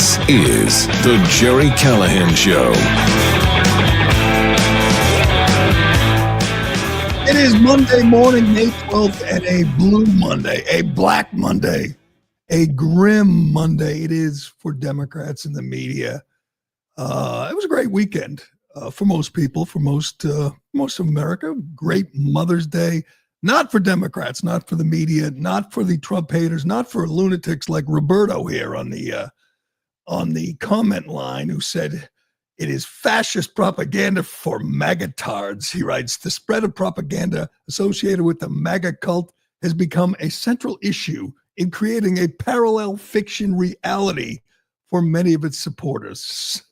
This is the Gerry Callahan Show. It is Monday morning, May 12th, and a blue Monday, a black Monday, a grim Monday. It is for Democrats and the media. It was a great weekend for most people, for most of America. Great Mother's Day. Not for Democrats, not for the media, not for the Trump haters, not for lunatics like Roberto here on the comment line, who said it is fascist propaganda for MAGA-tards. He writes, the spread of propaganda associated with the MAGA cult has become a central issue in creating a parallel fiction reality for many of its supporters.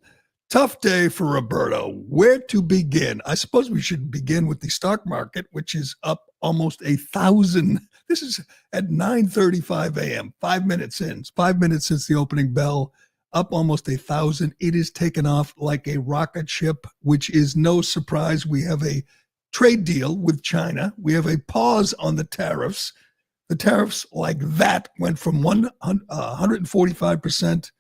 Tough day for Roberto. Where to begin? I suppose we should begin with the stock market, which is up almost 1,000. This is at 9:35 a.m., 5 minutes since the opening bell, up almost 1,000. It is taken off like a rocket ship, which is no surprise. We have a trade deal with China. We have a pause on the tariffs. The tariffs like that went from 145%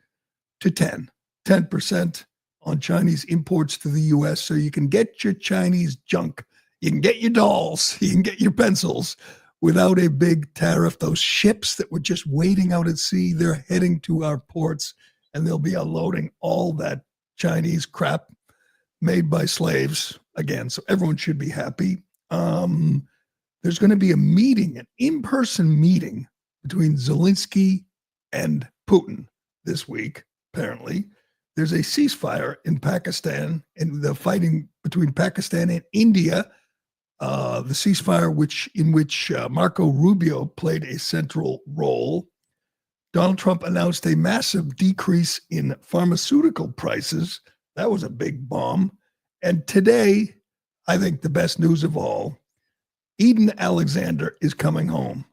to 10% on Chinese imports to the U.S. So you can get your Chinese junk, you can get your dolls, you can get your pencils without a big tariff. Those ships that were just waiting out at sea, they're heading to our ports, and they'll be unloading all that Chinese crap made by slaves again. So everyone should be happy. There's going to be a meeting, an in-person meeting between Zelensky and Putin this week, apparently. There's a ceasefire in Pakistan, and the fighting between Pakistan and India, the ceasefire in which Marco Rubio played a central role. Donald Trump announced a massive decrease in pharmaceutical prices. That was a big bomb. And today, I think the best news of all, Eden Alexander is coming home.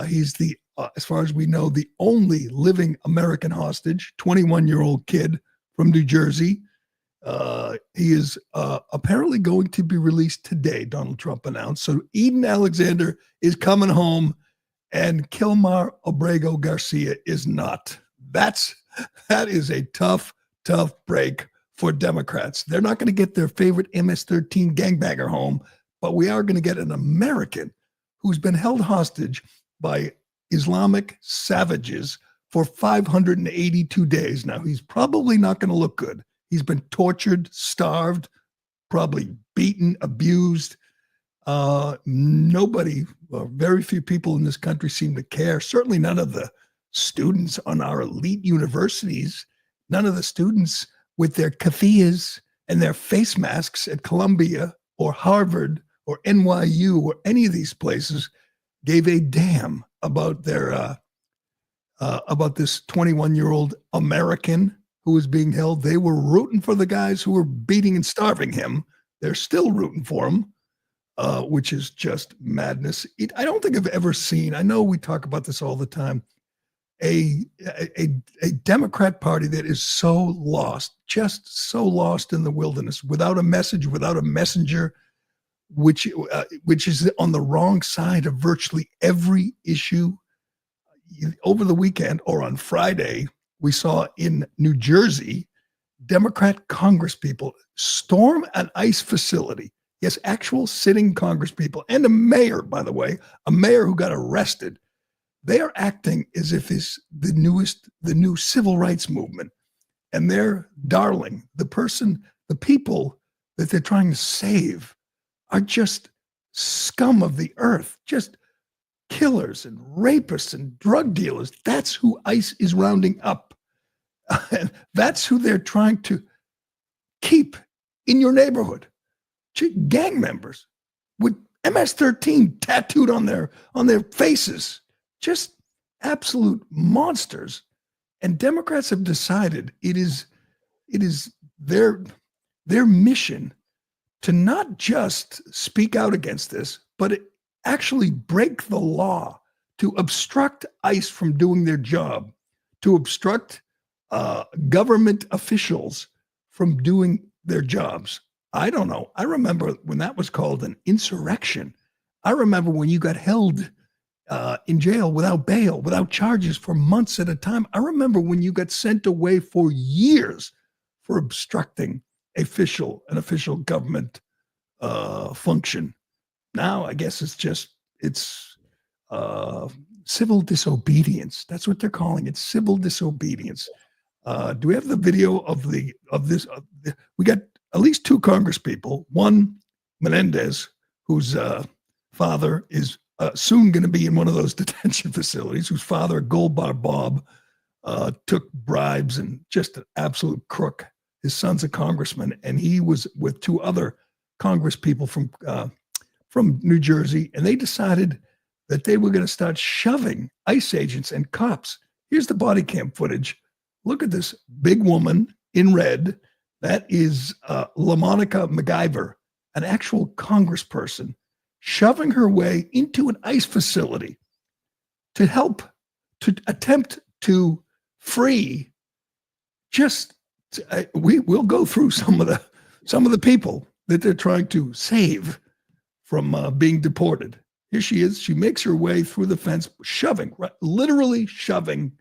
He's the, as far as we know, the only living American hostage, 21-year-old kid from New Jersey. He is apparently going to be released today, Donald Trump announced. So Eden Alexander is coming home, and Kilmar Obrego Garcia is not. That is a tough break for Democrats. They're not going to get their favorite MS-13 gangbanger home, but we are going to get an American who's been held hostage by Islamic savages for 582 days. Now, he's probably not going to look good. He's been tortured, starved, probably beaten, abused. Nobody, or very few people in this country seem to care. Certainly none of the students on our elite universities, none of the students with their keffiyehs and their face masks at Columbia or Harvard or NYU or any of these places gave a damn about their about this 21-year-old American who was being held. They were rooting for the guys who were beating and starving him. They're still rooting for him, which is just madness. I don't think I've ever seen, I know we talk about this all the time, a Democrat Party that is so lost, just so lost in the wilderness, without a message, without a messenger, which is on the wrong side of virtually every issue. Over the weekend or on Friday, we saw in New Jersey, Democrat congresspeople storm an ICE facility. Yes, actual sitting congresspeople, and a mayor, by the way, a mayor who got arrested. They are acting as if it's the new civil rights movement, and they're darling. The people that they're trying to save are just scum of the earth, just killers and rapists and drug dealers. That's who ICE is rounding up. And that's who they're trying to keep in your neighborhood. Gang members with MS-13 tattooed on their faces. Just absolute monsters. And Democrats have decided it is their mission to not just speak out against this, but actually break the law, to obstruct ICE from doing their job, to obstruct government officials from doing their jobs. I don't know. I remember when that was called an insurrection. I remember when you got held in jail without bail, without charges for months at a time. I remember when you got sent away for years for obstructing an official government function. Now, I guess it's civil disobedience. That's what they're calling it, civil disobedience. Do we have the video of this? We got at least two Congress people. One, Menendez, whose father is soon going to be in one of those detention facilities, whose father, Gold Bar Bob, took bribes and just an absolute crook. His son's a congressman, and he was with two other Congress people from New Jersey, and they decided that they were going to start shoving ICE agents and cops. Here's the body cam footage. Look at this big woman in red. That is LaMonica MacGyver, an actual congressperson, shoving her way into an ICE facility to attempt to free. We'll go through some of the people that they're trying to save from being deported. Here she is. She makes her way through the fence, literally shoving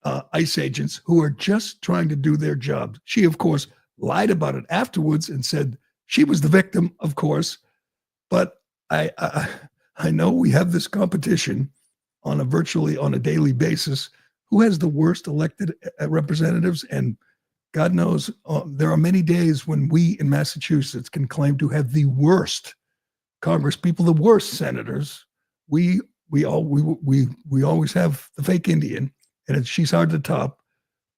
ICE agents who are just trying to do their job. She, of course, lied about it afterwards and said she was the victim, of course. But I know we have this competition virtually on a daily basis. Who has the worst elected representatives? And God knows there are many days when we in Massachusetts can claim to have the worst Congress people, the worst senators. We always have the fake Indian, and she's hard to top.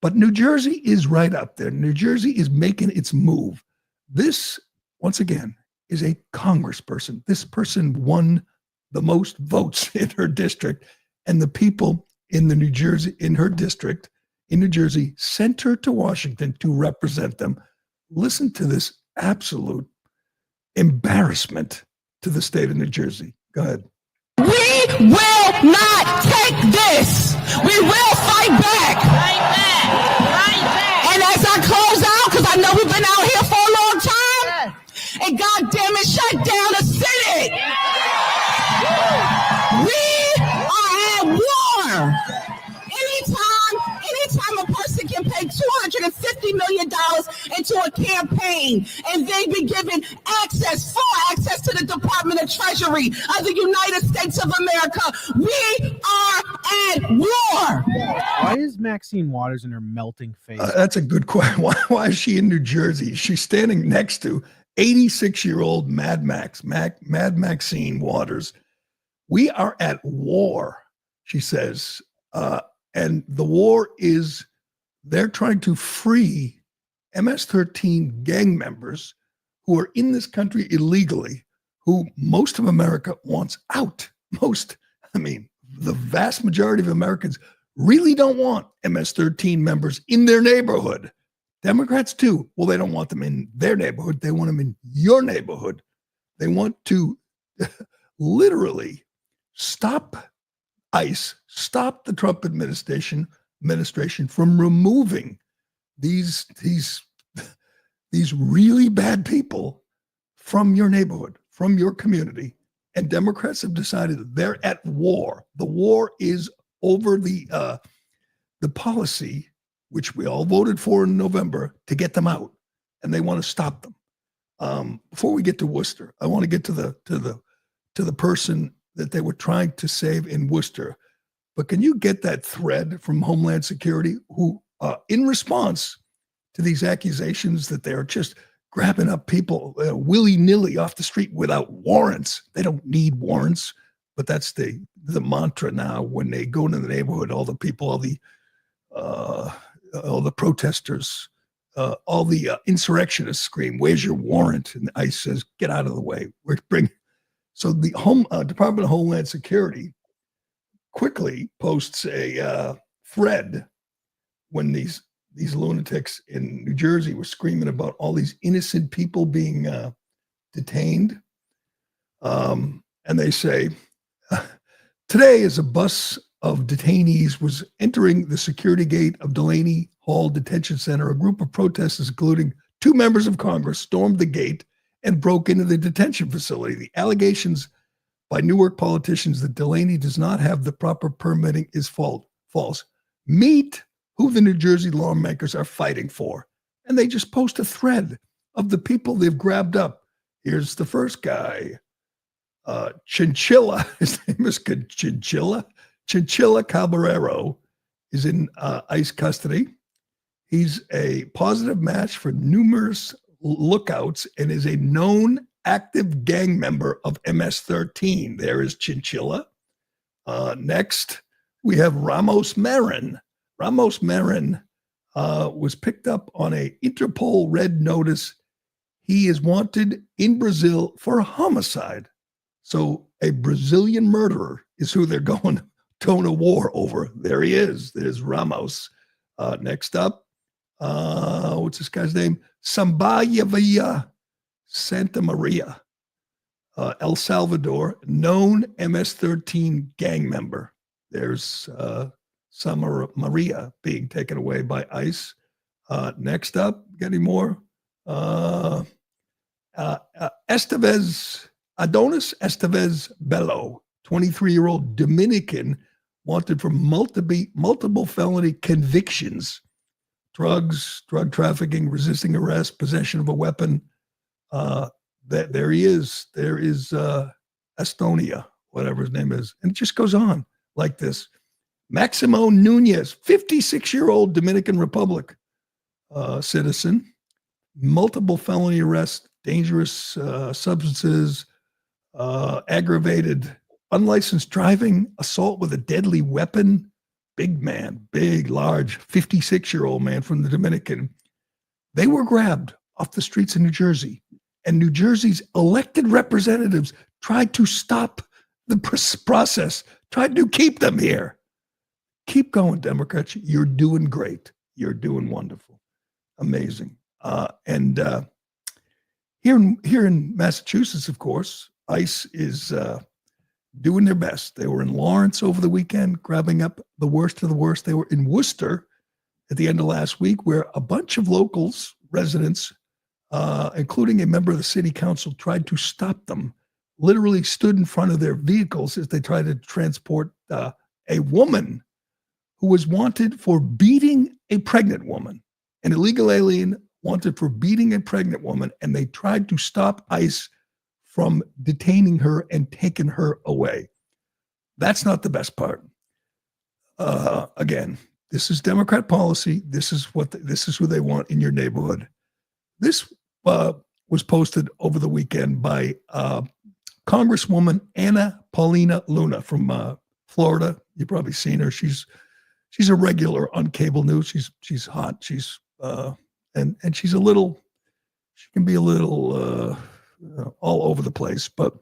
But New Jersey is right up there. New Jersey is making its move. This, once again, is a congressperson. This person won the most votes in her district, and the people in her district in New Jersey sent her to Washington to represent them. Listen to this absolute embarrassment to the state of New Jersey. Go ahead. We will not take this. We will fight back. Fight back. Fight back. And as I close out, because I know we've been out here for a long time, and God damn it, shut down the Senate. We are at war. Anytime a person can pay $250 million into a campaign and they be given full access to the Department of Treasury of the United States of America, we are at war. Why is Maxine Waters in her melting face? That's a good question. Why is she in New Jersey? She's standing next to 86-year-old Mad Maxine Waters. We are at war, she says. And the war is, they're trying to free MS-13 gang members who are in this country illegally, who most of America wants out. The vast majority of Americans really don't want MS-13 members in their neighborhood. Democrats too. Well, they don't want them in their neighborhood. They want them in your neighborhood. They want to literally stop ICE, stop the Trump administration from removing these really bad people from your neighborhood, from your community. And Democrats have decided that they're at war. The war is over the policy, which we all voted for in November, to get them out, and they want to stop them. Before we get to Worcester, I want to get to the person that they were trying to save in Worcester. But can you get that thread from Homeland Security, who, in response to these accusations that they're just grabbing up people willy-nilly off the street without warrants? They don't need warrants, but that's the mantra now when they go into the neighborhood. All the people, all the protesters, all the insurrectionists scream, "Where's your warrant?" And ICE says, "Get out of the way. So the Department of Homeland Security quickly posts a thread when these lunatics in New Jersey were screaming about all these innocent people being detained. And they say, today as a bus of detainees was entering the security gate of Delaney Hall Detention Center, a group of protesters, including 2 members of Congress, stormed the gate and broke into the detention facility. The allegations by Newark politicians that Delaney does not have the proper permitting is false. Meet who the New Jersey lawmakers are fighting for. And they just post a thread of the people they've grabbed up. Here's the first guy. Chinchilla, his name is Chinchilla. Chinchilla Caballero is in ICE custody. He's a positive match for numerous lookouts and is a known active gang member of MS-13. There is Chinchilla. Next, we have Ramos Marin. Ramos Marin was picked up on a Interpol red notice. He is wanted in Brazil for a homicide. So a Brazilian murderer is who they're going to war over. There he is. There's Ramos. Next up, what's this guy's name? Sambayavia Santa Maria, El Salvador, known MS-13 gang member. There's Santa Maria being taken away by ICE. Next up, got any more? Adonis Estevez Bello, 23-year-old Dominican, wanted for multiple felony convictions, drugs, drug trafficking, resisting arrest, possession of a weapon. There he is. There is Estonia, whatever his name is. And it just goes on like this. Maximo Nunez, 56-year-old Dominican Republic citizen, multiple felony arrests, dangerous substances, aggravated unlicensed driving, assault with a deadly weapon. Big man, big, large, 56-year-old man from the Dominican. They were grabbed off the streets of New Jersey, and New Jersey's elected representatives tried to stop the process, tried to keep them here. Keep going, Democrats. You're doing great. You're doing wonderful. Amazing. And here in Massachusetts, of course, ICE is doing their best. They were in Lawrence over the weekend, grabbing up the worst of the worst. They were in Worcester at the end of last week, where a bunch of locals, residents, including a member of the city council, tried to stop them, literally stood in front of their vehicles as they tried to transport a woman who was wanted for beating a pregnant woman, an illegal alien wanted for beating a pregnant woman, and they tried to stop ICE from detaining her and taking her away. That's not the best part. Again, this is Democrat policy. This is who they want in your neighborhood. This was posted over the weekend by Congresswoman Anna Paulina Luna from Florida. You've probably seen her. She's a regular on cable news. She's hot. She's and she's she can be a little all over the place, but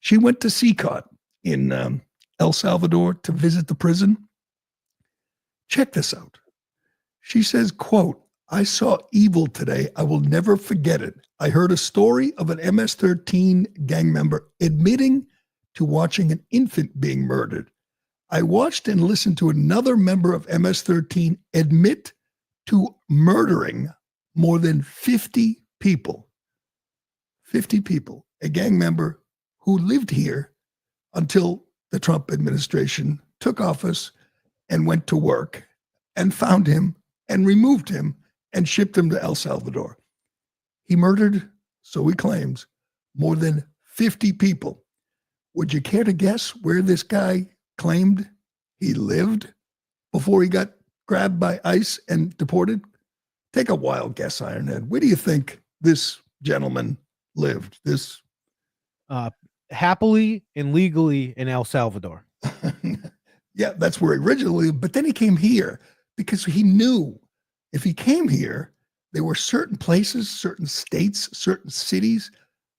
she went to CCOT in El Salvador to visit the prison. Check this out. She says, quote, "I saw evil today. I will never forget it. I heard a story of an MS-13 gang member admitting to watching an infant being murdered. I watched and listened to another member of MS-13 admit to murdering more than 50 people. 50 people, a gang member who lived here until the Trump administration took office and went to work and found him and removed him and shipped him to El Salvador. He murdered, so he claims, more than 50 people. Would you care to guess where this guy claimed he lived before he got grabbed by ICE and deported? Take a wild guess, Ironhead. Where do you think this gentleman lived? This happily and legally in El Salvador. Yeah, that's where he originally lived. But then he came here because he knew if he came here, there were certain places, certain states, certain cities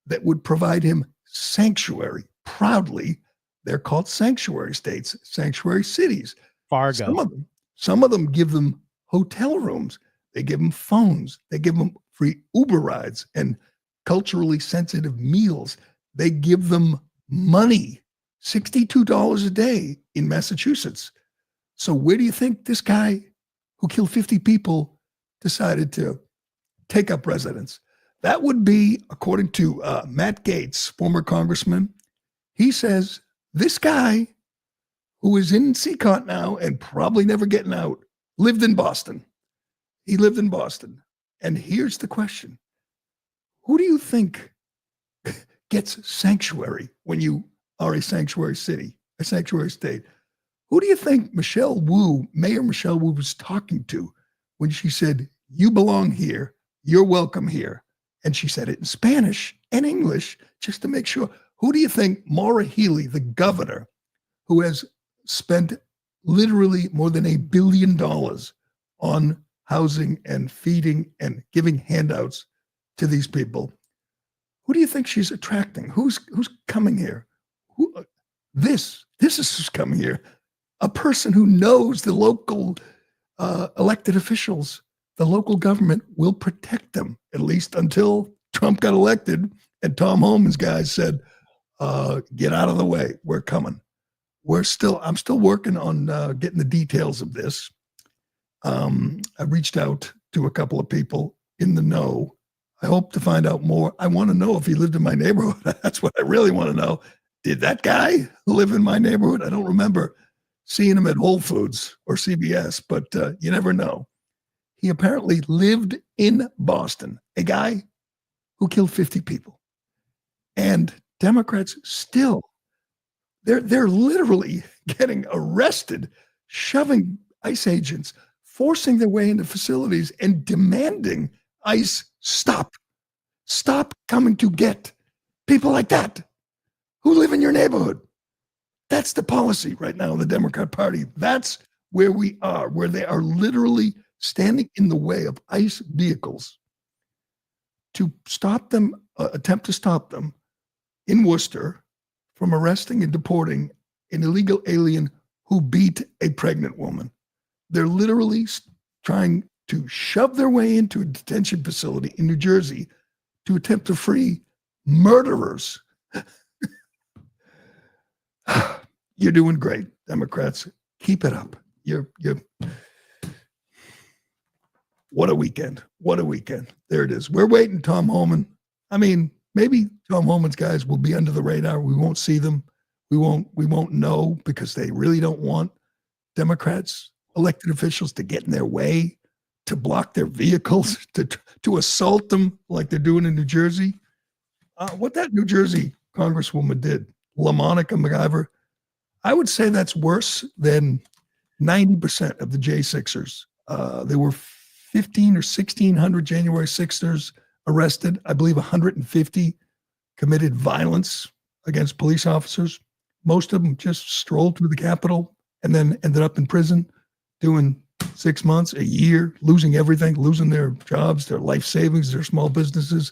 that would provide him sanctuary. Proudly, they're called sanctuary states, sanctuary cities. Fargo. Some of them give them hotel rooms. They give them phones. They give them free Uber rides and culturally sensitive meals. They give them money, $62 a day in Massachusetts. So where do you think this guy who killed 50 people decided to take up residence? That would be, according to Matt Gaetz, former congressman, He says this guy who is in Seacont now and probably never getting out lived in Boston. He lived in Boston. And here's the question. Who do you think gets sanctuary when you are a sanctuary city, a sanctuary state? Who do you think Mayor Michelle Wu was talking to when she said, you belong here, you're welcome here? And she said it in Spanish and English just to make sure. Who do you think Maura Healey, the governor, who has spent literally more than $1 billion on housing and feeding and giving handouts to these people, who do you think she's attracting? Who's coming here? This is who's coming here. A person who knows the local elected officials, the local government will protect them, at least until Trump got elected and Tom Homan's guys said, get out of the way, we're coming. I'm still working on getting the details of this. I reached out to a couple of people in the know. I hope to find out more. I want to know if he lived in my neighborhood. That's what I really want to know. Did that guy live in my neighborhood? I don't remember seeing him at Whole Foods or CBS, but you never know. He apparently lived in Boston, a guy who killed 50 people. And Democrats still, they're literally getting arrested, shoving ICE agents, forcing their way into facilities and demanding ICE stop coming to get people like that who live in your neighborhood. That's the policy right now in the Democrat Party. That's where we are, where they are literally standing in the way of ICE vehicles to stop them, attempt to stop them in Worcester from arresting and deporting an illegal alien who beat a pregnant woman. They're literally trying to shove their way into a detention facility in New Jersey to attempt to free murderers. You're doing great, Democrats. Keep it up. You're what a weekend. What a weekend. There it is. We're waiting, Tom Homan. I mean, maybe Tom Homan's guys will be under the radar. We won't see them. We won't know because they really don't want Democrats, elected officials to get in their way, to block their vehicles, to assault them like they're doing in New Jersey. What that New Jersey Congresswoman did, LaMonica McIver, I would say that's worse than 90% of the J6ers. There were 1,500 or 1,600 January 6ers arrested. I believe 150 committed violence against police officers. Most of them just strolled through the Capitol and then ended up in prison doing 6 months, a year, losing everything, losing their jobs, their life savings, their small businesses.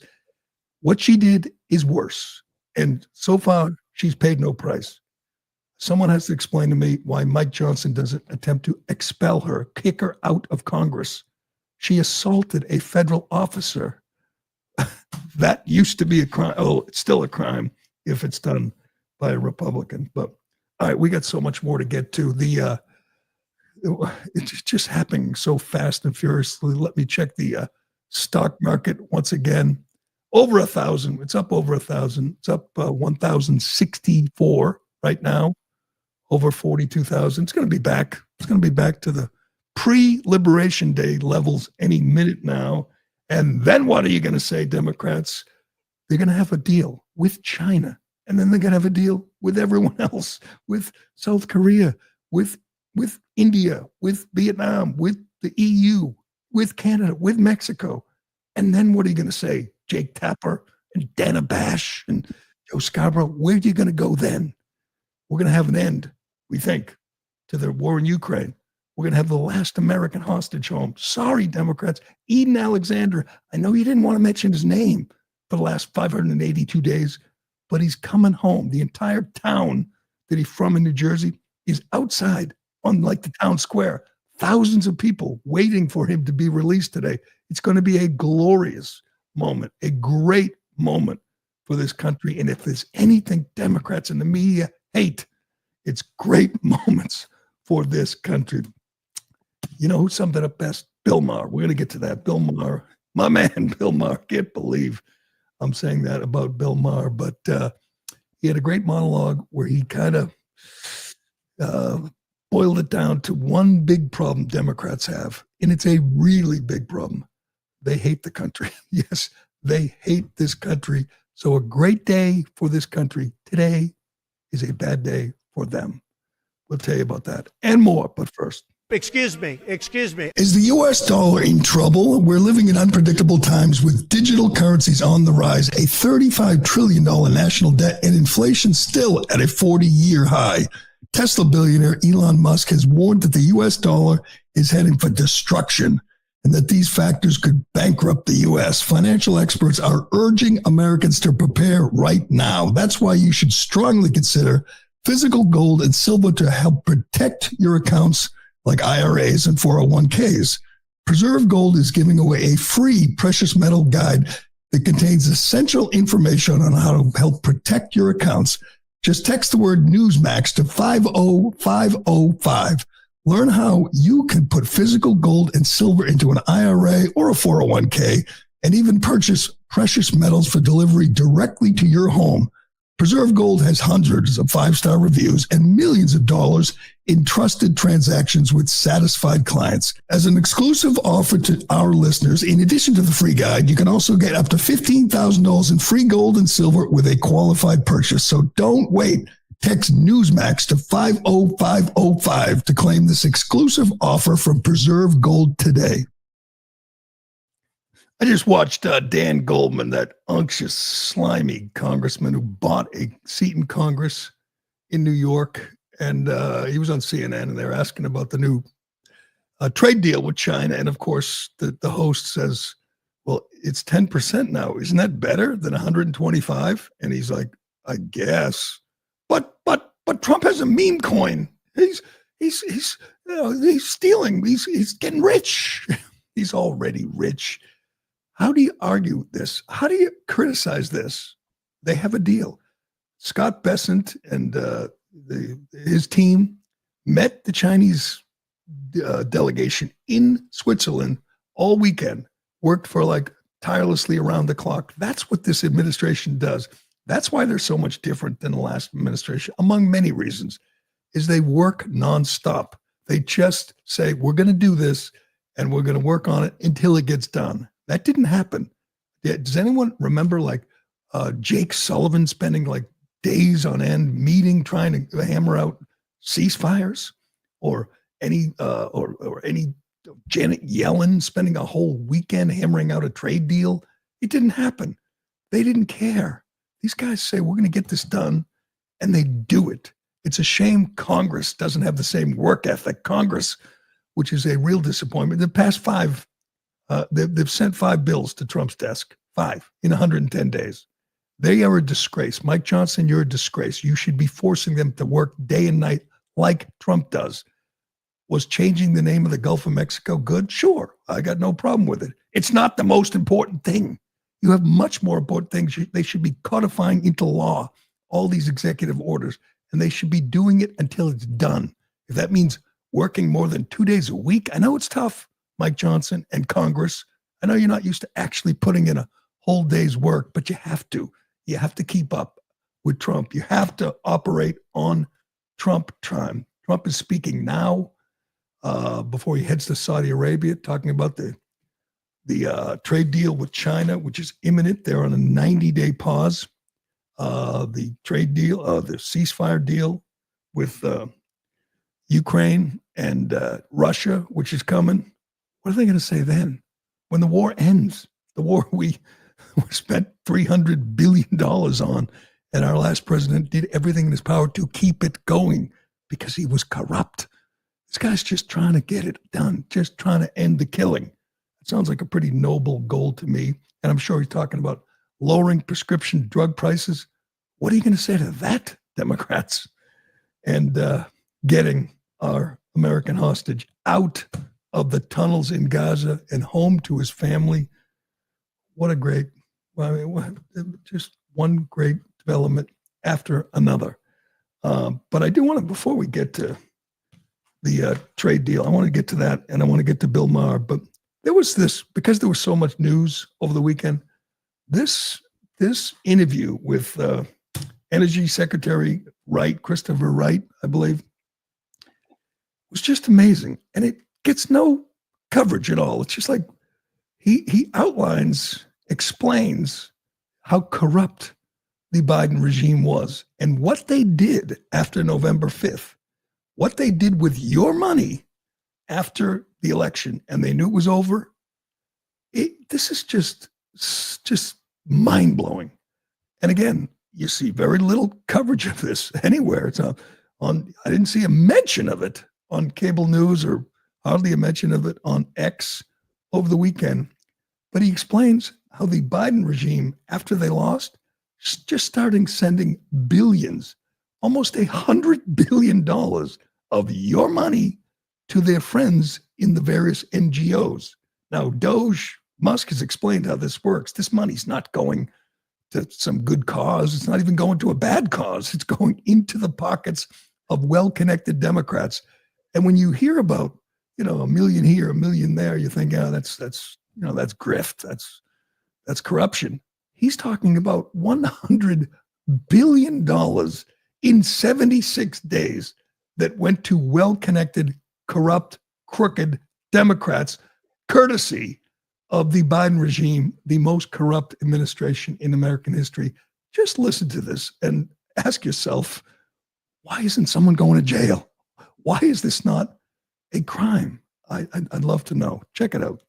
What she did is worse. And so far, she's paid no price. Someone has to explain to me why Mike Johnson doesn't attempt to expel her, kick her out of Congress. She assaulted a federal officer. That used to be a crime. Oh, it's still a crime if it's done by a Republican. But all right, we got so much more to get to. It's just happening so fast and furiously. Let me check the stock market once again. Over 1,000. It's up over 1,000. It's up 1,064 right now. Over 42,000. It's going to be back. It's going to be back to the pre-Liberation Day levels any minute now. And then what are you going to say, Democrats? They're going to have a deal with China. And then they're going to have a deal with everyone else, with South Korea, with India, with Vietnam, with the EU, with Canada, with Mexico. And then what are you going to say? Jake Tapper and Dana Bash and Joe Scarborough, where are you going to go then? We're going to have an end, we think, to the war in Ukraine. We're going to have the last American hostage home. Sorry, Democrats. Eden Alexander, I know you didn't want to mention his name for the last 582 days, but he's coming home. The entire town that he's from in New Jersey is outside on like the town square. Thousands of people waiting for him to be released today. It's going to be a glorious moment, a great moment for this country. And if there's anything Democrats and the media hate, it's great moments for this country. You know who summed it up best? Bill Maher. We're going to get to that. Bill Maher, my man, Bill Maher. Can't believe I'm saying that about Bill Maher, but he had a great monologue where he kind of boiled it down to one big problem Democrats have, and it's a really big problem. They hate the country. Yes, they hate this country. So a great day for this country today is a bad day for them. We'll tell you about that and more, but first. Excuse me. Is the U.S. dollar in trouble? We're living in unpredictable times with digital currencies on the rise, a $35 trillion national debt, and inflation still at a 40-year high. Tesla billionaire Elon Musk has warned that the U.S. dollar is heading for destruction and that these factors could bankrupt the U.S. Financial experts are urging Americans to prepare right now. That's why you should strongly consider physical gold and silver to help protect your accounts like IRAs and 401ks. Preserve Gold is giving away a free precious metal guide that contains essential information on how to help protect your accounts. Just text the word Newsmax to 50505. Learn how you can put physical gold and silver into an IRA or a 401k and even purchase precious metals for delivery directly to your home. Preserve Gold has hundreds of 5-star reviews and millions of dollars in trusted transactions with satisfied clients. As an exclusive offer to our listeners, in addition to the free guide, you can also get up to $15,000 in free gold and silver with a qualified purchase. So don't wait. Text Newsmax to 50505 to claim this exclusive offer from Preserve Gold today. I just watched Dan Goldman, that unctuous, slimy congressman who bought a seat in Congress in New York. And he was on CNN, and they were asking about the new trade deal with China. And, of course, the host says, well, it's 10% now. Isn't that better than 125? And he's like, I guess. But Trump has a meme coin. He's stealing. He's getting rich. He's already rich. How do you argue this? How do you criticize this? They have a deal. Scott Bessent and his team met the Chinese delegation in Switzerland all weekend, worked for tirelessly around the clock. That's what this administration does. That's why they're so much different than the last administration, among many reasons, is they work nonstop. They just say, we're going to do this and we're going to work on it until it gets done. That didn't happen. Does anyone remember Jake Sullivan spending days on end meeting, trying to hammer out ceasefires, or any Janet Yellen spending a whole weekend hammering out a trade deal? It didn't happen. They didn't care. These guys say, we're going to get this done, and they do it. It's a shame Congress doesn't have the same work ethic. Congress, which is a real disappointment. The past 5, they've sent 5 bills to Trump's desk, 5 in 110 days. They are a disgrace. Mike Johnson, you're a disgrace. You should be forcing them to work day and night like Trump does. Was changing the name of the Gulf of Mexico good? Sure. I got no problem with it. It's not the most important thing. You have much more important things. They should be codifying into law all these executive orders, and they should be doing it until it's done. If that means working more than 2 days a week, I know it's tough, Mike Johnson and Congress. I know you're not used to actually putting in a whole day's work, but you have to. You have to keep up with Trump. You have to operate on Trump time. Trump is speaking now before he heads to Saudi Arabia, talking about the trade deal with China, which is imminent. They're on a 90-day pause. The trade deal, the ceasefire deal with Ukraine and Russia, which is coming. What are they going to say then? When the war ends, the war we spent $300 billion on, and our last president did everything in his power to keep it going because he was corrupt. This guy's just trying to get it done, just trying to end the killing. It sounds like a pretty noble goal to me. And I'm sure he's talking about lowering prescription drug prices. What are you going to say to that, Democrats? And getting our American hostage out of the tunnels in Gaza and home to his family. What a great, just one great development after another. But I do want to, before we get to the trade deal, I want to get to that, and I want to get to Bill Maher. But there was this, because there was so much news over the weekend, this interview with Energy Secretary Wright, Christopher Wright, I believe, was just amazing. And it gets no coverage at all. It's just like he outlines, explains how corrupt the Biden regime was and what they did after November 5th, what they did with your money after the election, and they knew it was over. This is just mind-blowing. And again, you see very little coverage of this anywhere. It's on I didn't see a mention of it on cable news or hardly a mention of it on X over the weekend. But he explains how the Biden regime, after they lost, just starting sending billions, almost $100 billion of your money to their friends in the various NGOs. Now, Musk has explained how this works. This money's not going to some good cause. It's not even going to a bad cause. It's going into the pockets of well-connected Democrats. And when you hear about, $1 million here, $1 million there, you think, that's grift. That's corruption. He's talking about $100 billion in 76 days that went to well-connected, corrupt, crooked Democrats, courtesy of the Biden regime, the most corrupt administration in American history. Just listen to this and ask yourself, why isn't someone going to jail? Why is this not a crime? I'd love to know. Check it out.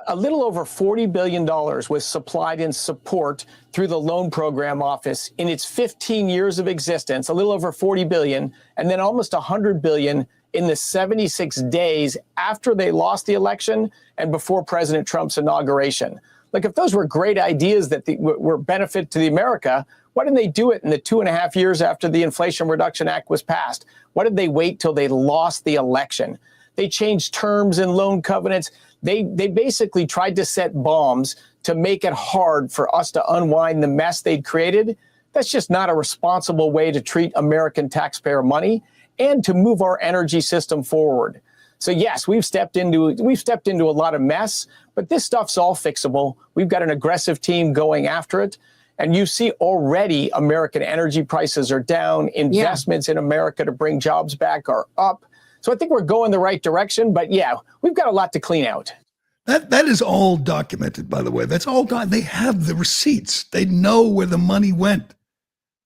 A little over $40 billion was supplied in support through the loan program office in its 15 years of existence, a little over $40 billion, and then almost $100 billion in the 76 days after they lost the election and before President Trump's inauguration. Like, if those were great ideas that were benefit to the America, why didn't they do it in the 2.5 years after the Inflation Reduction Act was passed? Why did they wait till they lost the election? They changed terms and loan covenants. They basically tried to set bombs to make it hard for us to unwind the mess they'd created. That's just not a responsible way to treat American taxpayer money and to move our energy system forward. So yes, we've stepped into a lot of mess, but this stuff's all fixable. We've got an aggressive team going after it. And you see already American energy prices are down. Investments in America to bring jobs back are up. So I think we're going the right direction, but yeah, we've got a lot to clean out. That is all documented, by the way. That's all done. They have the receipts. They know where the money went.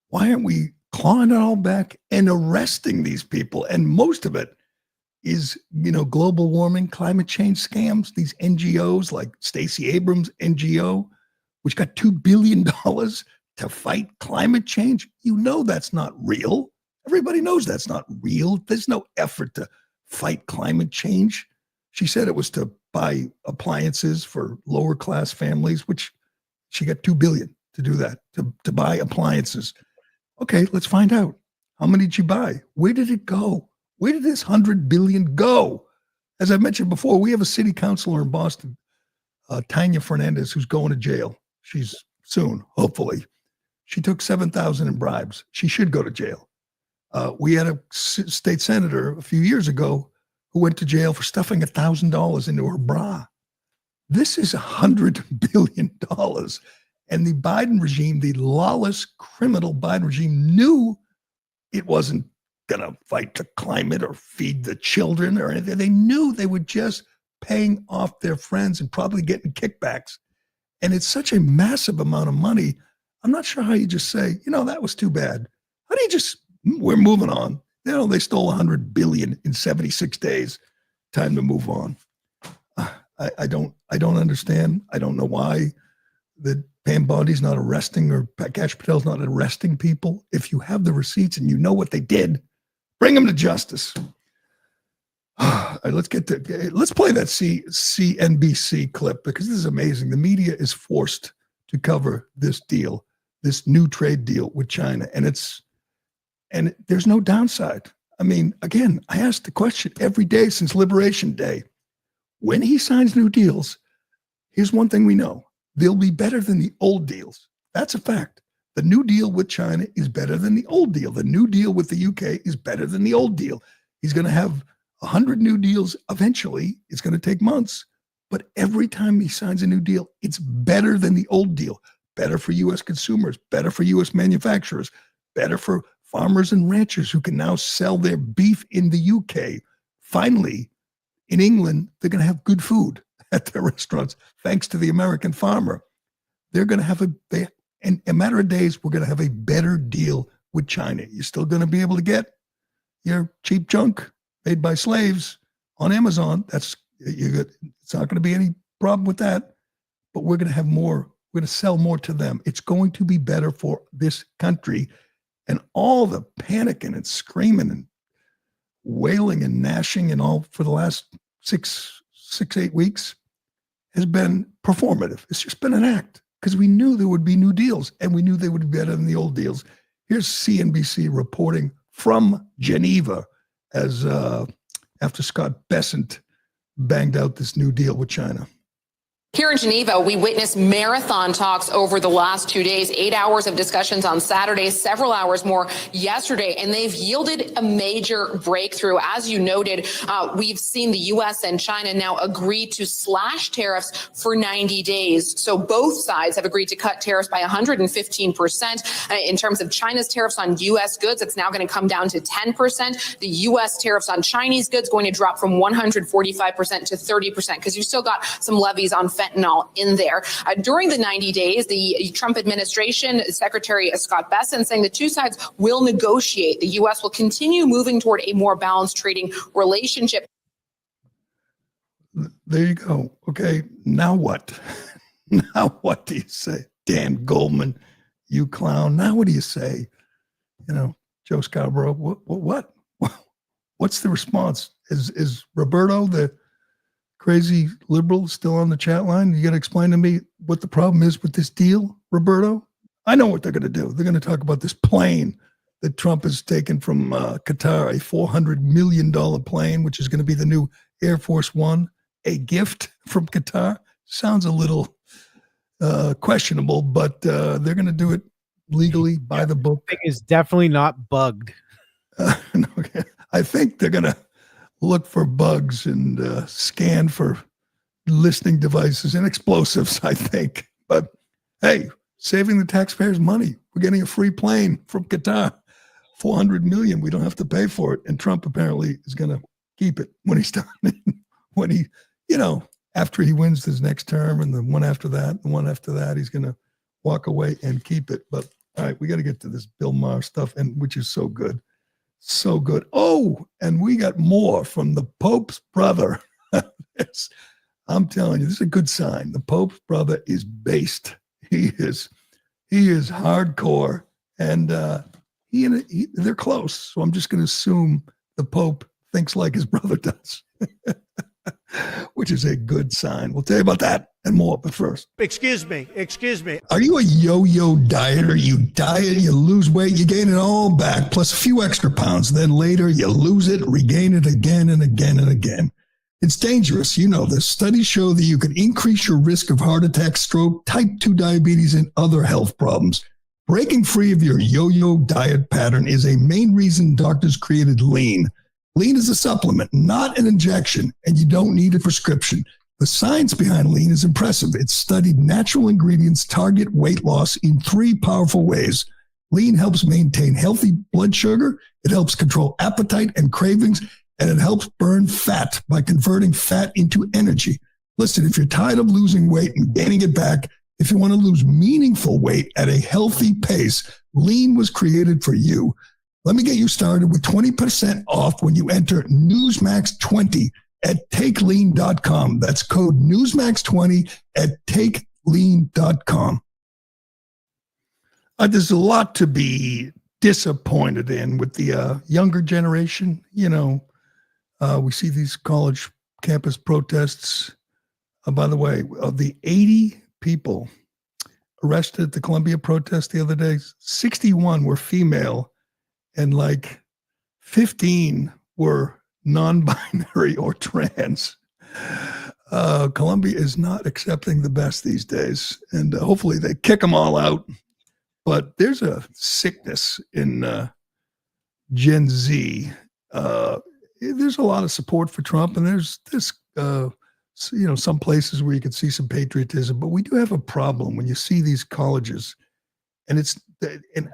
Why aren't we clawing it all back and arresting these people? And most of it is, global warming, climate change scams. These NGOs like Stacey Abrams' NGO, which got $2 billion to fight climate change. That's not real. Everybody knows that's not real. There's no effort to fight climate change. She said it was to buy appliances for lower class families, which she got $2 billion to do that, to buy appliances. Okay, let's find out. How many did you buy? Where did it go? Where did this $100 billion go? As I mentioned before, we have a city councilor in Boston, Tanya Fernandez, who's going to jail. She's soon, hopefully. She took $7,000 in bribes. She should go to jail. We had a state senator a few years ago who went to jail for stuffing $1,000 into her bra. This is $100 billion. And the Biden regime, the lawless criminal Biden regime, knew it wasn't going to fight the climate or feed the children or anything. They knew they were just paying off their friends and probably getting kickbacks. And it's such a massive amount of money. I'm not sure how you just say, that was too bad. How do you just, we're moving on. They stole $100 billion in 76 days. Time to move on. I don't understand. I don't know why that Pam Bondi's not arresting or Kash Patel's not arresting people. If you have the receipts and you know what they did, bring them to justice. Let's play that CNBC clip because this is amazing. The media is forced to cover this deal, this new trade deal with China, and there's no downside. I mean, again, I ask the question every day since Liberation Day. When he signs new deals, here's one thing we know. They'll be better than the old deals. That's a fact. The new deal with China is better than the old deal. The new deal with the UK is better than the old deal. He's going to have 100 new deals eventually. It's going to take months. But every time he signs a new deal, it's better than the old deal. Better for U.S. consumers, better for U.S. manufacturers, better for farmers and ranchers who can now sell their beef in the UK. Finally, in England, they're going to have good food at their restaurants, thanks to the American farmer. They're going to have in a matter of days, we're going to have a better deal with China. You're still going to be able to get your cheap junk made by slaves on Amazon. It's not going to be any problem with that, but we're going to have more. We're going to sell more to them. It's going to be better for this country. And all the panicking and screaming and wailing and gnashing and all for the last 8 weeks has been performative. It's just been an act because we knew there would be new deals and we knew they would be better than the old deals. Here's CNBC reporting from Geneva as after Scott Bessent banged out this new deal with China. Here in Geneva, we witnessed marathon talks over the last 2 days, 8 hours of discussions on Saturday, several hours more yesterday, and they've yielded a major breakthrough. As you noted, we've seen the U.S. and China now agree to slash tariffs for 90 days. So both sides have agreed to cut tariffs by 115%. In terms of China's tariffs on U.S. goods, it's now going to come down to 10%. The U.S. tariffs on Chinese goods going to drop from 145% to 30% because you've still got some levies on fentanyl in there. During the 90 days, the Trump administration, Secretary Scott Bessent saying the two sides will negotiate. The U.S. will continue moving toward a more balanced trading relationship. There you go. Okay, now what? Now what do you say? Dan Goldman, you clown. Now what do you say? Joe Scarborough, what? What's the response? Is Roberto, the crazy liberal, still on the chat line? You got to explain to me what the problem is with this deal, Roberto. I know what they're going to do. They're going to talk about this plane that Trump has taken from Qatar, a $400 million plane, which is going to be the new Air Force One, a gift from Qatar. Sounds a little questionable, but they're going to do it legally by the book. It is definitely not bugged. I think they're going to look for bugs and scan for listening devices and explosives, I think. But hey, saving the taxpayers' money. We're getting a free plane from Qatar, $400 million. We don't have to pay for it. And Trump apparently is going to keep it when he's done. When he, after he wins his next term and the one after that, he's going to walk away and keep it. But all right, we got to get to this Bill Maher stuff, and which is so good. So good. Oh, and we got more from the Pope's brother. I'm telling you, this is a good sign. The Pope's brother is based. He is hardcore, and they're close. So I'm just going to assume the Pope thinks like his brother does, which is a good sign. We'll tell you about that and more. But first, excuse me. Are you a yo-yo dieter? You diet, you lose weight, you gain it all back, plus a few extra pounds. Then later you lose it, regain it again and again and again. It's dangerous. You know this. Studies show that you can increase your risk of heart attack, stroke, type 2 diabetes, and other health problems. Breaking free of your yo-yo diet pattern is a main reason doctors created Lean. Lean is a supplement, not an injection, and you don't need a prescription. The science behind Lean is impressive. It's studied natural ingredients target weight loss in 3 powerful ways. Lean helps maintain healthy blood sugar, it helps control appetite and cravings, and it helps burn fat by converting fat into energy. Listen, if you're tired of losing weight and gaining it back, if you want to lose meaningful weight at a healthy pace, Lean was created for you. Let me get you started with 20% off when you enter Newsmax20 at takelean.com. That's code Newsmax20 at takelean.com. There's a lot to be disappointed in with the younger generation. We see these college campus protests. By the way, of the 80 people arrested at the Columbia protest the other day, 61 were female and 15 were non-binary or trans. Columbia is not accepting the best these days, and hopefully they kick them all out. But there's a sickness in Gen Z. There's a lot of support for Trump, and there's this, some places where you can see some patriotism. But we do have a problem when you see these colleges, and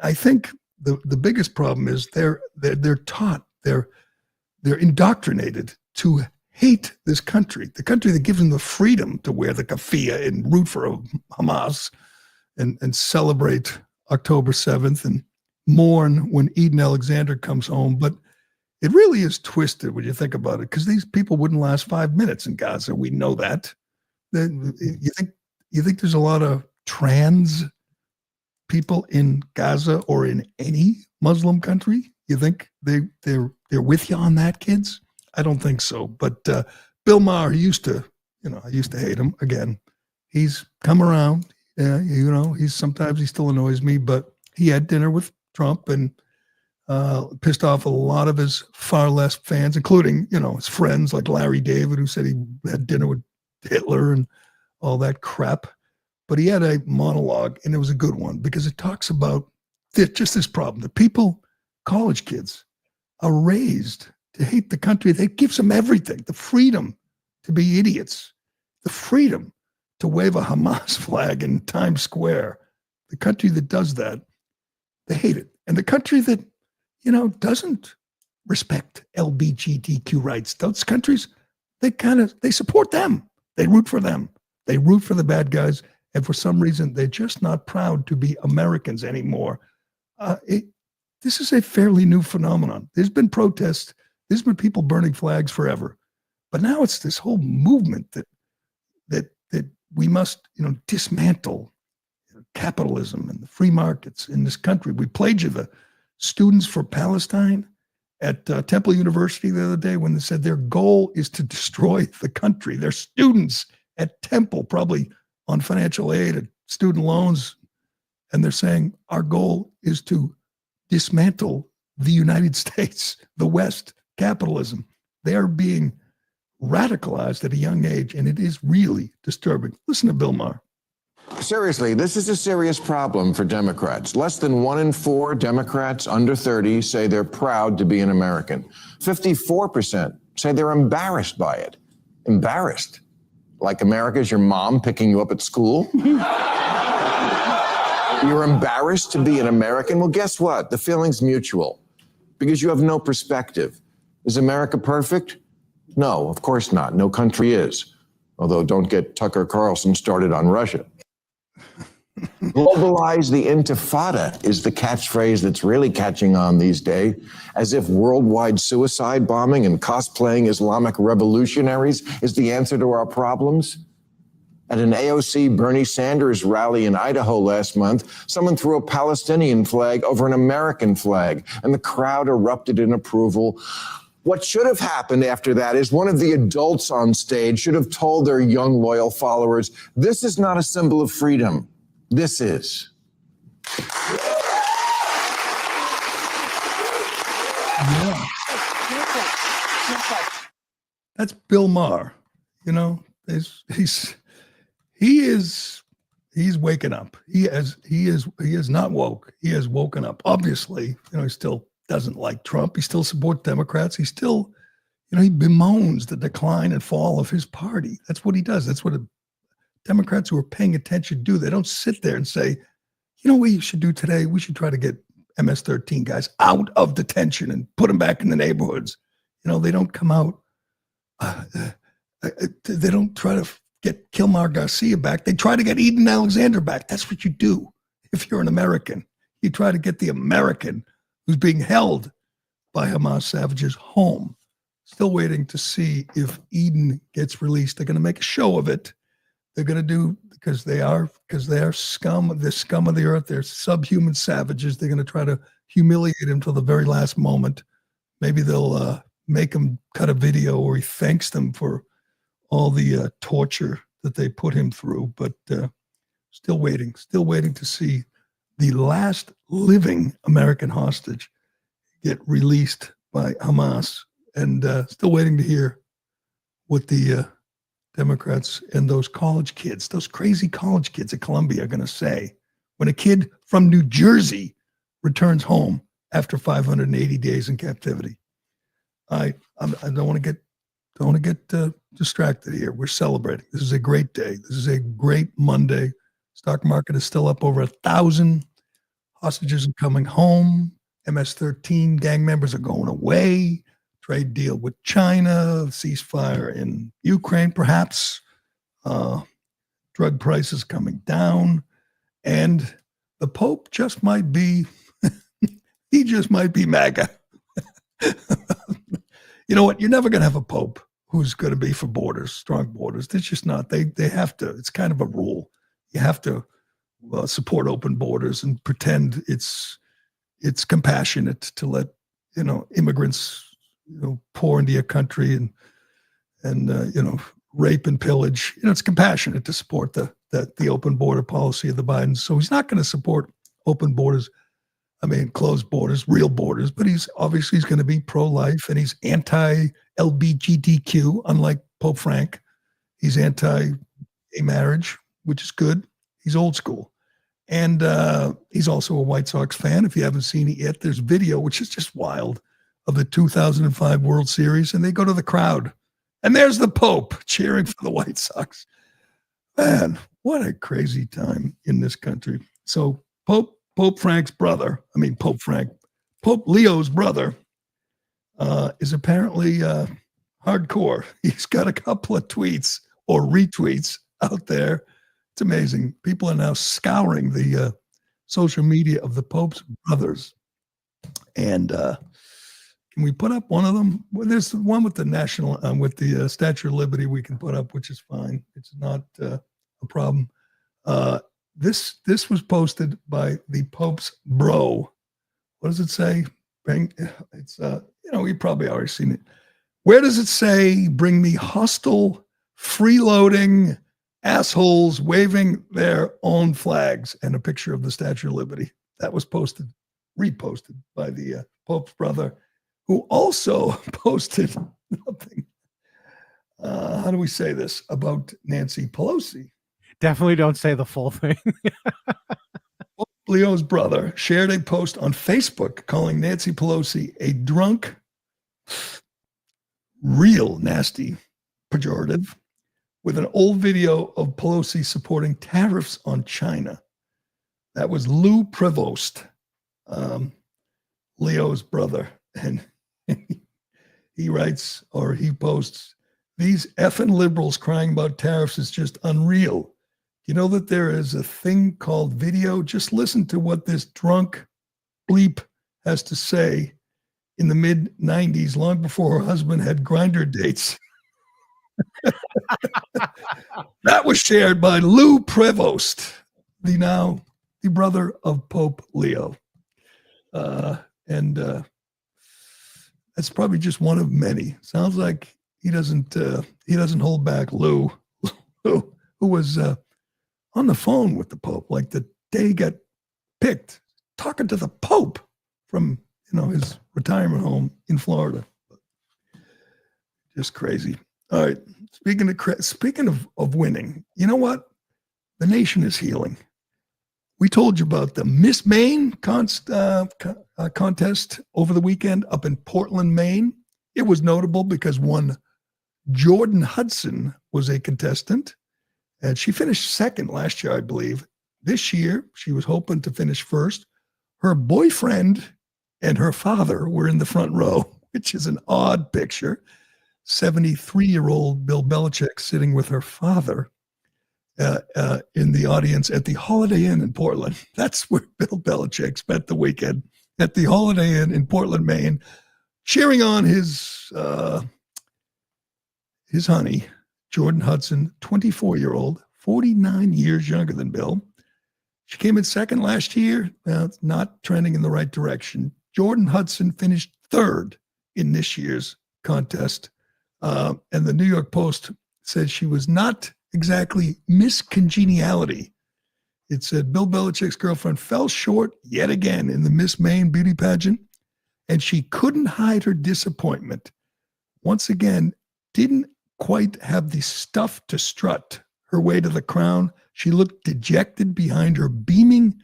I think the biggest problem is they're taught, they're indoctrinated to hate this country, the country that gives them the freedom to wear the keffiyeh and root for Hamas and celebrate October 7th and mourn when Eden Alexander comes home. But it really is twisted when you think about it, because these people wouldn't last 5 minutes in Gaza. We know that. You think there's a lot of trans people in Gaza or in any Muslim country? You think they're with you on that, kids? I don't think so. But Bill Maher, I used to hate him. Again, he's come around. Sometimes he still annoys me, but he had dinner with Trump and pissed off a lot of his far left fans, including, his friends like Larry David, who said he had dinner with Hitler and all that crap. But he had a monologue, and it was a good one, because it talks about just this problem. The people, college kids, are raised to hate the country that gives them everything, the freedom to be idiots, the freedom to wave a Hamas flag in Times Square. The country that does that, they hate it. And the country that, doesn't respect LGBTQ rights, those countries, they support them. They root for them. They root for the bad guys. And for some reason, they're just not proud to be Americans anymore. This is a fairly new phenomenon. There's been protests. There's been people burning flags forever. But now it's this whole movement that we must, dismantle capitalism and the free markets in this country. We played you the Students for Palestine at Temple University the other day when they said their goal is to destroy the country. They're students at Temple, probably on financial aid and student loans. And they're saying our goal is to dismantle the United States, the West, capitalism. They are being radicalized at a young age, and it is really disturbing. Listen to Bill Maher. Seriously, this is a serious problem for Democrats. Less than 1 in 4 Democrats under 30 say they're proud to be an American. 54% say they're embarrassed by it. Embarrassed. Like America's your mom picking you up at school? You're embarrassed to be an American? Well, guess what? The feeling's mutual because you have no perspective. Is America perfect? No, of course not. No country is. Although don't get Tucker Carlson started on Russia. Globalize the intifada is the catchphrase that's really catching on these days, as if worldwide suicide bombing and cosplaying Islamic revolutionaries is the answer to our problems. At an AOC Bernie Sanders rally in Idaho last month, someone threw a Palestinian flag over an American flag, and the crowd erupted in approval. What should have happened after that is one of the adults on stage should have told their young, loyal followers, this is not a symbol of freedom. This is. Yeah. That's Bill Maher. He's waking up. He is not woke. He has woken up. Obviously, he still doesn't like Trump. He still supports Democrats. He still, he bemoans the decline and fall of his party. That's what he does. That's what Democrats who are paying attention do. They don't sit there and say, what we should do today? We should try to get MS-13 guys out of detention and put them back in the neighborhoods. They don't come out. They don't try to get Kilmar Garcia back. They try to get Eden Alexander back. That's what you do if you're an American. You try to get the American who's being held by Hamas savages home. Still waiting to see if Eden gets released. They're going to make a show of it. They're going to do, because they are scum. They're scum of the earth. They're subhuman savages. They're going to try to humiliate him till the very last moment. Maybe they'll make him cut a video where he thanks them for all the torture that they put him through. But still waiting to see the last living American hostage get released by Hamas, and still waiting to hear what the Democrats and those college kids, those crazy college kids at Columbia are going to say when a kid from New Jersey returns home after 580 days in captivity. I don't want to get distracted here. We're celebrating. This is a great day. This is a great Monday. Stock market is still up over 1,000. Hostages are coming home. MS-13 gang members are going away. Trade deal with China. Ceasefire in Ukraine, perhaps. Drug prices coming down. And the Pope just might be, he just might be MAGA. You know what? You're never going to have a Pope who's going to be for borders, strong borders. It's just not. They have to. It's kind of a rule. You have to support open borders and pretend it's compassionate to let immigrants pour into your country and rape and pillage. It's compassionate to support the open border policy of the Bidens. So he's not going to support open borders. I mean, closed borders, real borders, but he's going to be pro-life and he's anti-LGBTQ, unlike Pope Frank. He's anti-gay marriage, which is good. He's old school. And he's also a White Sox fan. If you haven't seen it yet, there's video, which is just wild, of the 2005 World Series. And they go to the crowd. And there's the Pope cheering for the White Sox. Man, what a crazy time in this country. So Pope Leo's brother is apparently hardcore. He's got a couple of tweets or retweets out there. It's amazing. People are now scouring the social media of the Pope's brothers. And can we put up one of them? Well, there's one with the with the Statue of Liberty we can put up, which is fine. It's not a problem. This was posted by the Pope's bro. What does it say? It's you probably already seen it. Where does it say? Bring me hostile, freeloading assholes waving their own flags, and a picture of the Statue of Liberty. That was reposted by the Pope's brother, who also posted nothing. How do we say this about Nancy Pelosi? Definitely don't say the full thing. Leo's brother shared a post on Facebook calling Nancy Pelosi a drunk, real nasty pejorative, with an old video of Pelosi supporting tariffs on China. That was Lou Prevost, Leo's brother. And he writes, or he posts, "These effing liberals crying about tariffs is just unreal. You know that there is a thing called video? Just listen to what this drunk bleep has to say in the mid-90s, long before her husband had Grindr dates." That was shared by Lou Prevost, the brother of Pope Leo. And that's probably just one of many. Sounds like he doesn't hold back. Lou, who was on the phone with the Pope, like the day he got picked, talking to the Pope from his retirement home in Florida. Just crazy. All right. Speaking of winning, you know what? The nation is healing. We told you about the Miss Maine contest over the weekend up in Portland, Maine. It was notable because one Jordan Hudson was a contestant, and she finished second last year, I believe. This year, she was hoping to finish first. Her boyfriend and her father were in the front row, which is an odd picture. 73-year-old Bill Belichick sitting with her father in the audience at the Holiday Inn in Portland. That's where Bill Belichick spent the weekend, at the Holiday Inn in Portland, Maine, cheering on his honey, Jordan Hudson, 24-year-old, 49 years younger than Bill. She came in second last year. It's not trending in the right direction. Jordan Hudson finished third in this year's contest. And the New York Post said she was not exactly Miss Congeniality. It said Bill Belichick's girlfriend fell short yet again in the Miss Maine beauty pageant, and she couldn't hide her disappointment. Once again, didn't quite have the stuff to strut her way to the crown. She looked dejected behind her beaming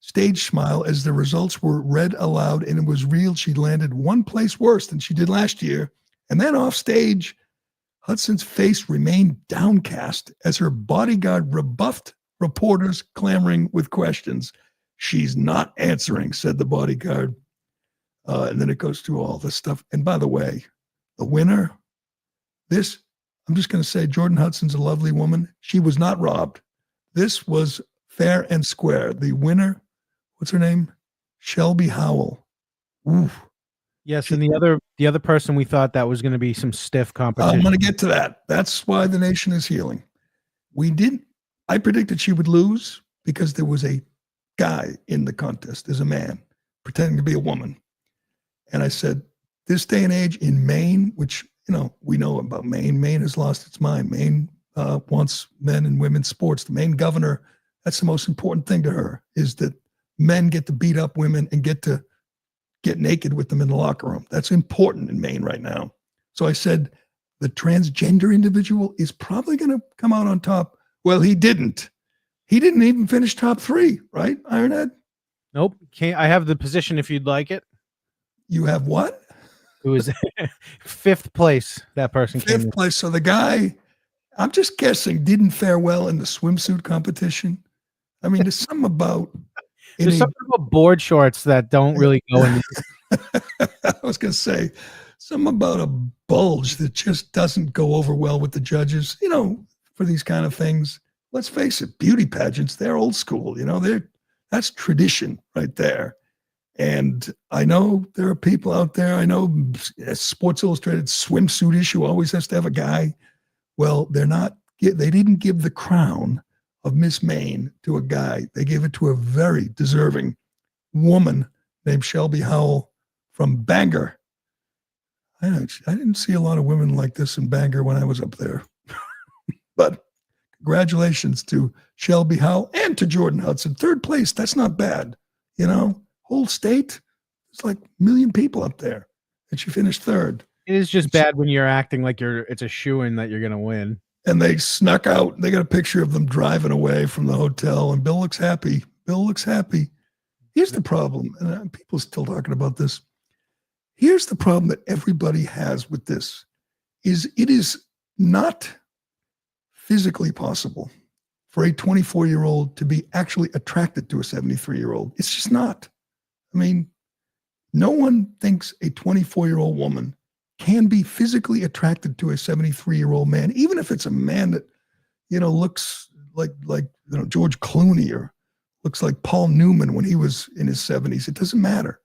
stage smile as the results were read aloud, and it was real. She landed one place worse than she did last year. And then off stage, Hudson's face remained downcast as her bodyguard rebuffed reporters clamoring with questions. She's not answering, said the bodyguard. And then it goes through all this stuff. And by the way, the winner, I'm just going to say Jordan Hudson's a lovely woman. She was not robbed. This was fair and square. The winner, what's her name? Shelby Howell. Oof. Yes, and the other person we thought that was going to be some stiff competition. I'm going to get to that. That's why the nation is healing. I predicted she would lose because there was a guy in the contest. There's a man pretending to be a woman. And I said, this day and age in Maine, which, we know about Maine. Maine has lost its mind. Maine wants men and women's sports. The Maine governor, that's the most important thing to her, is that men get to beat up women and get to get naked with them in the locker room. That's important in Maine right now. So I said, the transgender individual is probably going to come out on top. Well, he didn't. He didn't even finish top 3, right, Ironhead? Nope. I have the position if you'd like it. You have what? It was 5th place, that person came in. 5th place. So the guy, I'm just guessing, didn't fare well in the swimsuit competition. I mean, there's something about... There's something about board shorts that don't really go in. I was going to say, something about a bulge that just doesn't go over well with the judges, for these kind of things. Let's face it, beauty pageants, they're old school, that's tradition right there. And I know there are people out there, I know Sports Illustrated swimsuit issue always has to have a guy. Well, they didn't give the crown of Miss Maine to a guy. They gave it to a very deserving woman named Shelby Howell from Bangor. I didn't see a lot of women like this in Bangor when I was up there. But congratulations to Shelby Howell and to Jordan Hudson. 3rd place, that's not bad. Whole state, there's like 1 million people up there. And she finished 3rd. It is just bad when you're acting like it's a shoo-in that you're going to win. And they snuck out. They got a picture of them driving away from the hotel. And Bill looks happy. Here's the problem. And people are still talking about this. Here's the problem that everybody has with this. It is not physically possible for a 24-year-old to be actually attracted to a 73-year-old. It's just not. I mean, no one thinks a 24-year-old woman can be physically attracted to a 73-year-old man, even if it's a man that, looks like George Clooney or looks like Paul Newman when he was in his 70s. It doesn't matter.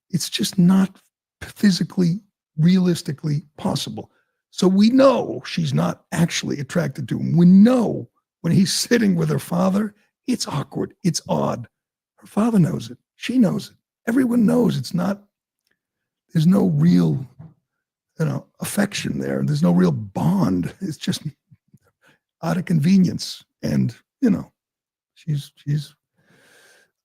It's just not physically, realistically possible. So we know she's not actually attracted to him. We know when he's sitting with her father, it's awkward. It's odd. Her father knows it. She knows it. Everyone knows there's no real, affection there. There's no real bond. It's just out of convenience. And, she's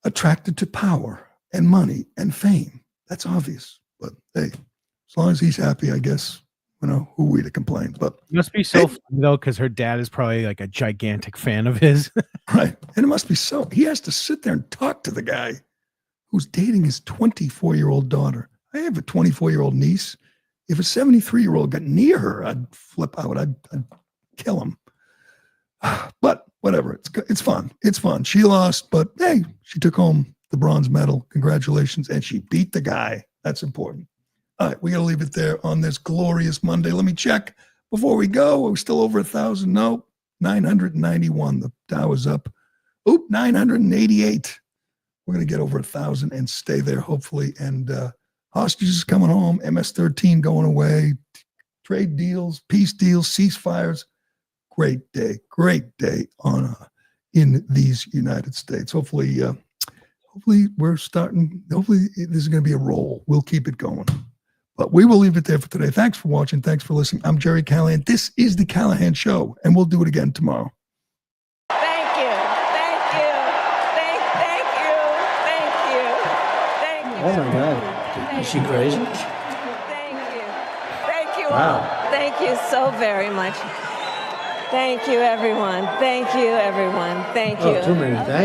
attracted to power and money and fame. That's obvious. But hey, as long as he's happy, I guess, who are we to complain? But it must be so funny, though, because her dad is probably like a gigantic fan of his. Right. And it must be so. He has to sit there and talk to the guy who's dating his 24-year-old daughter. I have a 24-year-old niece. If a 73-year-old got near her, I'd flip out. I'd kill him. But whatever. It's fun. It's fun. She lost, but hey, she took home the bronze medal. Congratulations. And she beat the guy. That's important. All right, we got to leave it there on this glorious Monday. Let me check before we go. Are we still over 1,000? No, 991. The Dow is up. 988. We're going to get over 1,000 and stay there, hopefully. And hostages coming home, MS-13 going away, trade deals, peace deals, ceasefires. Great day on in these United States. Hopefully we're starting. Hopefully this is going to be a roll. We'll keep it going. But we will leave it there for today. Thanks for watching. Thanks for listening. I'm Gerry Callahan. This is The Callahan Show, and we'll do it again tomorrow. Thank you. Oh, my God. Is she crazy? Thank you. Wow. All. Thank you so very much. Thank you, everyone. Thank you. Oh, too many thanks.